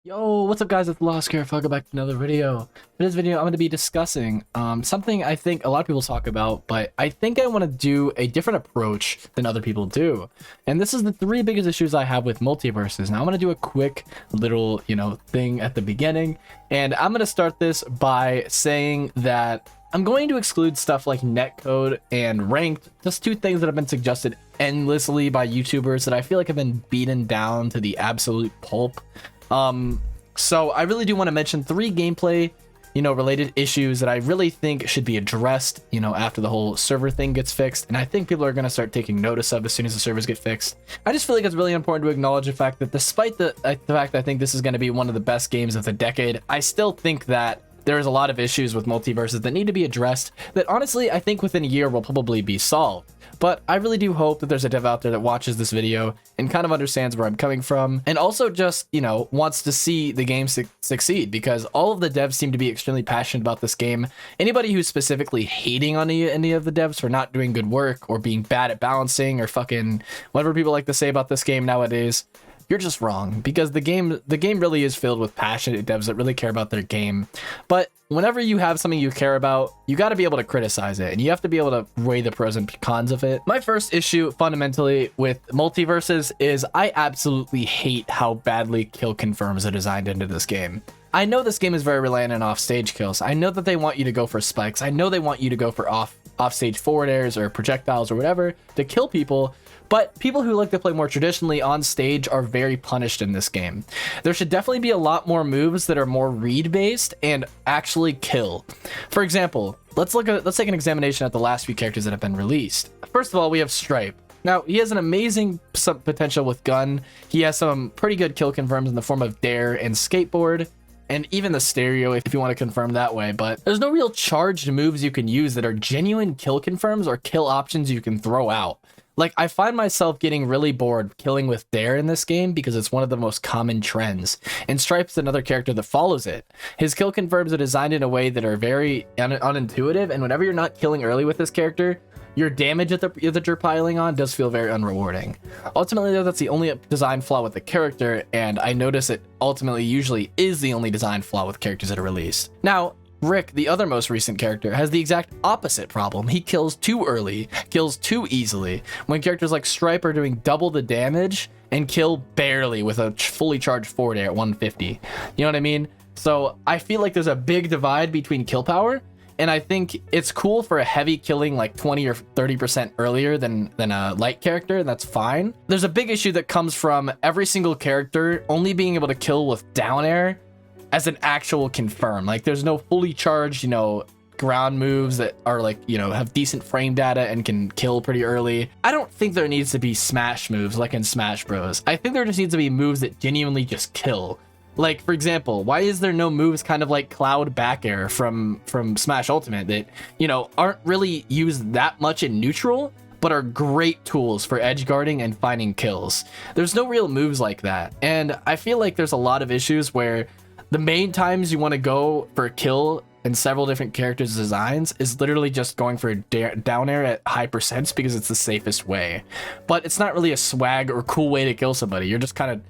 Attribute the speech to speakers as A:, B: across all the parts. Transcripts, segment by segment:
A: Yo, what's up guys, it's Lost here. Welcome back to another video. In this video, I'm going to be discussing something I think a lot of people talk about, but I think I want to do a different approach than other people do. And this is the three biggest issues I have with MultiVersus. Now I'm going to do a quick little, thing at the beginning. And I'm going to start this by saying that I'm going to exclude stuff like netcode and ranked, just two things that have been suggested endlessly by YouTubers that I feel like have been beaten down to the absolute pulp. So I really do want to mention three gameplay, related issues that I really think should be addressed, after the whole server thing gets fixed. And I think people are going to start taking notice of as soon as the servers get fixed. I just feel like it's really important to acknowledge the fact that despite the fact I think this is going to be one of the best games of the decade, I still think that there's a lot of issues with MultiVersus that need to be addressed that honestly I think within a year will probably be solved. But I really do hope that there's a dev out there that watches this video and kind of understands where I'm coming from, and also just, wants to see the game succeed, because all of the devs seem to be extremely passionate about this game. Anybody who's specifically hating on any of the devs for not doing good work or being bad at balancing or fucking whatever people like to say about this game nowadays, you're just wrong, because the game really is filled with passionate devs that really care about their game. But whenever you have something you care about, you got to be able to criticize it, and you have to be able to weigh the pros and cons of it. My first issue fundamentally with MultiVersus is I absolutely hate how badly kill confirms are designed into this game. I know this game is very reliant on off-stage kills. I know that they want you to go for spikes. I know they want you to go for off-stage forward airs or projectiles or whatever to kill people. But people who like to play more traditionally on stage are very punished in this game. There should definitely be a lot more moves that are more read-based and actually kill. For example, let's take an examination at the last few characters that have been released. First of all, we have Stripe. Now, he has an amazing potential with gun. He has some pretty good kill confirms in the form of Dair and Skateboard, and even the stereo if you want to confirm that way. But there's no real charged moves you can use that are genuine kill confirms or kill options you can throw out. Like, I find myself getting really bored killing with Dair in this game because it's one of the most common trends, and Stripe's another character that follows it. His kill confirms are designed in a way that are very unintuitive, and whenever you're not killing early with this character, your damage that you're piling on does feel very unrewarding. Ultimately, though, that's the only design flaw with the character, and I notice it ultimately usually is the only design flaw with characters that are released. Now, Rick, the other most recent character, has the exact opposite problem. He kills too early, kills too easily, when characters like Stripe are doing double the damage and kill barely with a fully charged forward air at 150. You know what I mean? So I feel like there's a big divide between kill power, and I think it's cool for a heavy killing like 20 or 30% earlier than a light character. That's fine. There's a big issue that comes from every single character only being able to kill with down air as an actual confirm. Like, there's no fully charged, ground moves that are like, have decent frame data and can kill pretty early. I don't think there needs to be smash moves like in Smash Bros. I think there just needs to be moves that genuinely just kill. Like, for example, why is there no moves kind of like Cloud back air from Smash Ultimate that, aren't really used that much in neutral, but are great tools for edge guarding and finding kills? There's no real moves like that. And I feel like there's a lot of issues where the main times you want to go for a kill in several different characters' designs is literally just going for a down air at high percents because it's the safest way. But it's not really a swag or cool way to kill somebody. You're just kind of,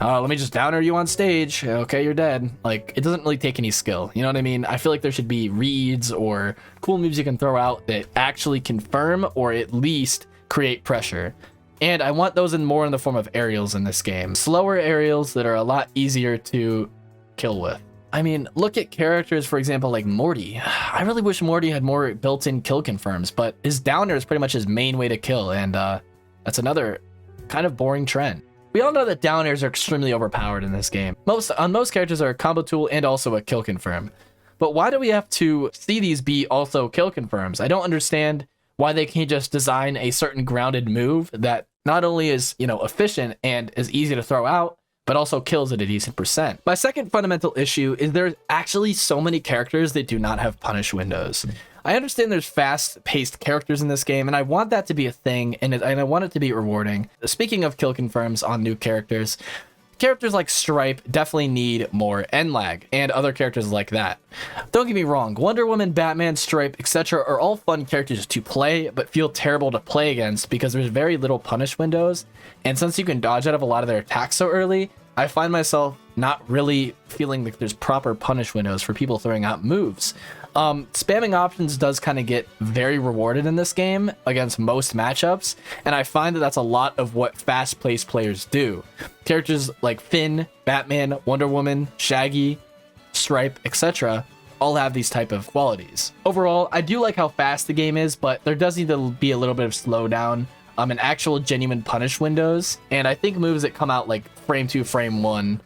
A: let me just down air you on stage. Okay, you're dead. Like, it doesn't really take any skill. You know what I mean? I feel like there should be reads or cool moves you can throw out that actually confirm or at least create pressure. And I want those more in the form of aerials in this game. Slower aerials that are a lot easier to kill with. I mean, look at characters, for example, like Morty. I really wish Morty had more built-in kill confirms, but his down air is pretty much his main way to kill, and that's another kind of boring trend. We all know that down airs are extremely overpowered in this game. Most characters are a combo tool and also a kill confirm. But why do we have to see these be also kill confirms? I don't understand why they can't just design a certain grounded move that not only is, efficient and is easy to throw out, but also kills at a decent percent. My second fundamental issue is there's actually so many characters that do not have punish windows. I understand there's fast-paced characters in this game, and I want that to be a thing, and I want it to be rewarding. Speaking of kill confirms on new characters, characters like Stripe definitely need more Endlag, and other characters like that. Don't get me wrong, Wonder Woman, Batman, Stripe, etc. are all fun characters to play, but feel terrible to play against because there's very little punish windows, and since you can dodge out of a lot of their attacks so early, I find myself not really feeling like there's proper punish windows for people throwing out moves. Spamming options does kind of get very rewarded in this game against most matchups, and I find that that's a lot of what fast-paced players do. Characters like Finn, Batman, Wonder Woman, Shaggy, Stripe, etc. all have these type of qualities. Overall, I do like how fast the game is, but there does need to be a little bit of slowdown in actual genuine punish windows, and I think moves that come out like frame 2, frame 1,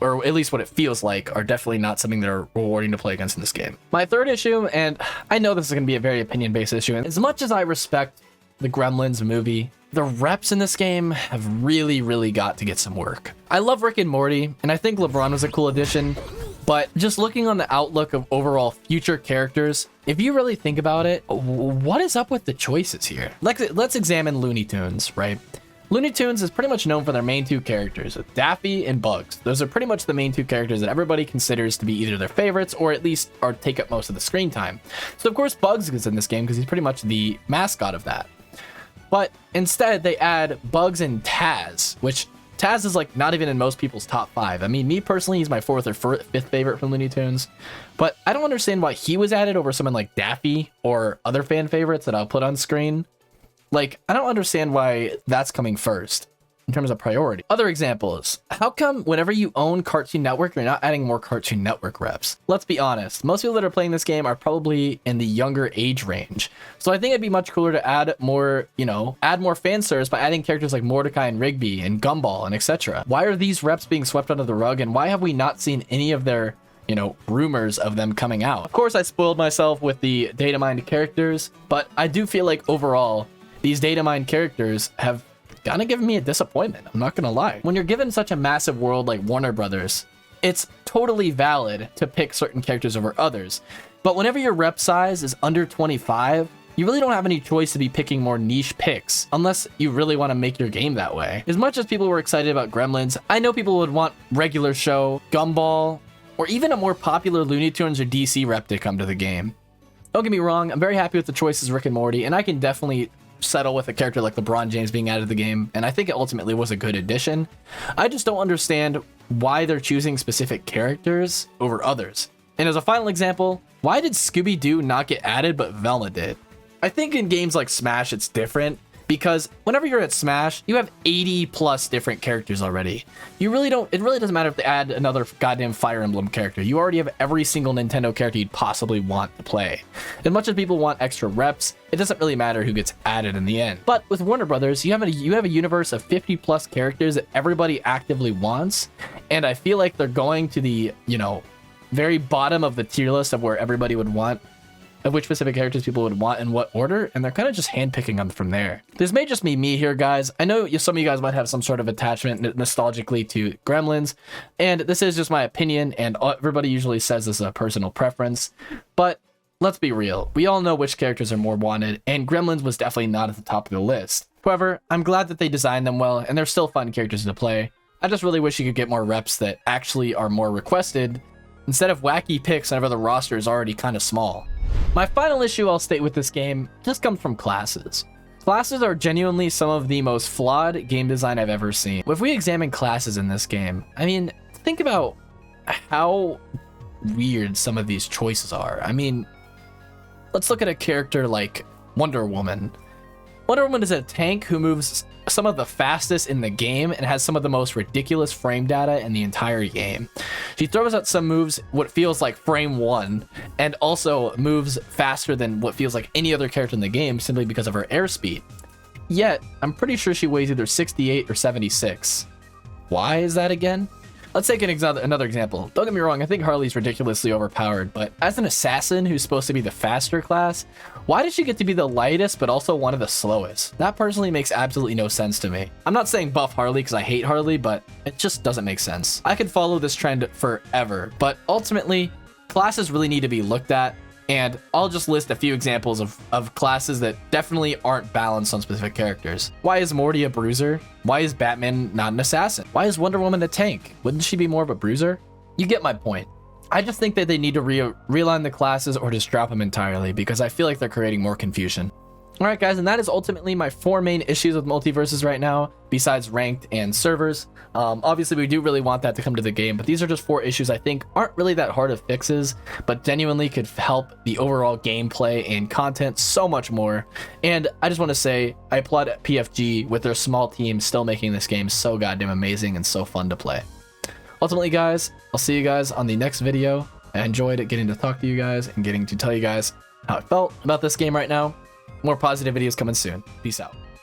A: or at least what it feels like, are definitely not something that are rewarding to play against in this game. My third issue, and I know this is going to be a very opinion-based issue, and as much as I respect the Gremlins movie, the reps in this game have really got to get some work. I love Rick and Morty, and I think LeBron was a cool addition, but just looking on the outlook of overall future characters, if you really think about it, what is up with the choices here? Let's examine Looney Tunes, right? Looney Tunes is pretty much known for their main two characters, Daffy and Bugs. Those are pretty much the main two characters that everybody considers to be either their favorites or at least take up most of the screen time. So of course Bugs is in this game because he's pretty much the mascot of that. But instead they add Bugs and Taz, which Taz is like not even in most people's top 5. I mean, me personally, he's my 4th or 5th favorite from Looney Tunes. But I don't understand why he was added over someone like Daffy or other fan favorites that I'll put on screen. Like, I don't understand why that's coming first in terms of priority. Other examples. How come whenever you own Cartoon Network, you're not adding more Cartoon Network reps? Let's be honest. Most people that are playing this game are probably in the younger age range. So I think it'd be much cooler to add more, add more fan service by adding characters like Mordecai and Rigby and Gumball and etc. Why are these reps being swept under the rug, and why have we not seen any of their rumors of them coming out? Of course, I spoiled myself with the data mined characters, but I do feel like overall, these data mined characters have kind of given me a disappointment. I'm not gonna lie. When you're given such a massive world like Warner Brothers, it's totally valid to pick certain characters over others. But whenever your rep size is under 25, you really don't have any choice to be picking more niche picks unless you really want to make your game that way. As much as people were excited about Gremlins, I know people would want regular show, Gumball, or even a more popular Looney Tunes or DC rep to come to the game. Don't get me wrong, I'm very happy with the choices Rick and Morty, and I can definitely settle with a character like LeBron James being added to the game, and I think it ultimately was a good addition. I just don't understand why they're choosing specific characters over others. And as a final example, why did Scooby-Doo not get added but Velma did? I think in games like Smash it's different, because whenever you're at Smash, you have 80 plus different characters already. It really doesn't matter if they add another goddamn Fire Emblem character. You already have every single Nintendo character you'd possibly want to play. As much as people want extra reps, it doesn't really matter who gets added in the end. But with Warner Brothers, you have a universe of 50 plus characters that everybody actively wants, and I feel like they're going to the, very bottom of the tier list of where everybody would want, of which specific characters people would want in what order, and they're kind of just handpicking them from there. This may just be me here, guys. I know some of you guys might have some sort of attachment nostalgically to Gremlins, and this is just my opinion, and everybody usually says this is a personal preference, but let's be real. We all know which characters are more wanted, and Gremlins was definitely not at the top of the list. However, I'm glad that they designed them well, and they're still fun characters to play. I just really wish you could get more reps that actually are more requested, instead of wacky picks whenever the roster is already kind of small. My final issue I'll state with this game just comes from classes. Classes are genuinely some of the most flawed game design I've ever seen. If we examine classes in this game, I mean, think about how weird some of these choices are. I mean, let's look at a character like Wonder Woman. Wonder Woman is a tank who moves some of the fastest in the game and has some of the most ridiculous frame data in the entire game. She throws out some moves what feels like frame 1, and also moves faster than what feels like any other character in the game simply because of her airspeed. Yet, I'm pretty sure she weighs either 68 or 76. Why is that again? Let's take another example. Don't get me wrong, I think Harley's ridiculously overpowered, but as an assassin who's supposed to be the faster class, why does she get to be the lightest but also one of the slowest? That personally makes absolutely no sense to me. I'm not saying buff Harley because I hate Harley, but it just doesn't make sense. I could follow this trend forever, but ultimately, classes really need to be looked at, and I'll just list a few examples of classes that definitely aren't balanced on specific characters. Why is Morty a bruiser? Why is Batman not an assassin? Why is Wonder Woman a tank? Wouldn't she be more of a bruiser? You get my point. I just think that they need to realign the classes or just drop them entirely, because I feel like they're creating more confusion. Alright guys, and that is ultimately my 4 main issues with MultiVersus right now, besides ranked and servers. Obviously we do really want that to come to the game, but these are just 4 issues I think aren't really that hard of fixes, but genuinely could help the overall gameplay and content so much more. And I just want to say, I applaud PFG with their small team still making this game so goddamn amazing and so fun to play. Ultimately guys, I'll see you guys on the next video. I enjoyed getting to talk to you guys and getting to tell you guys how I felt about this game right now. More positive videos coming soon. Peace out.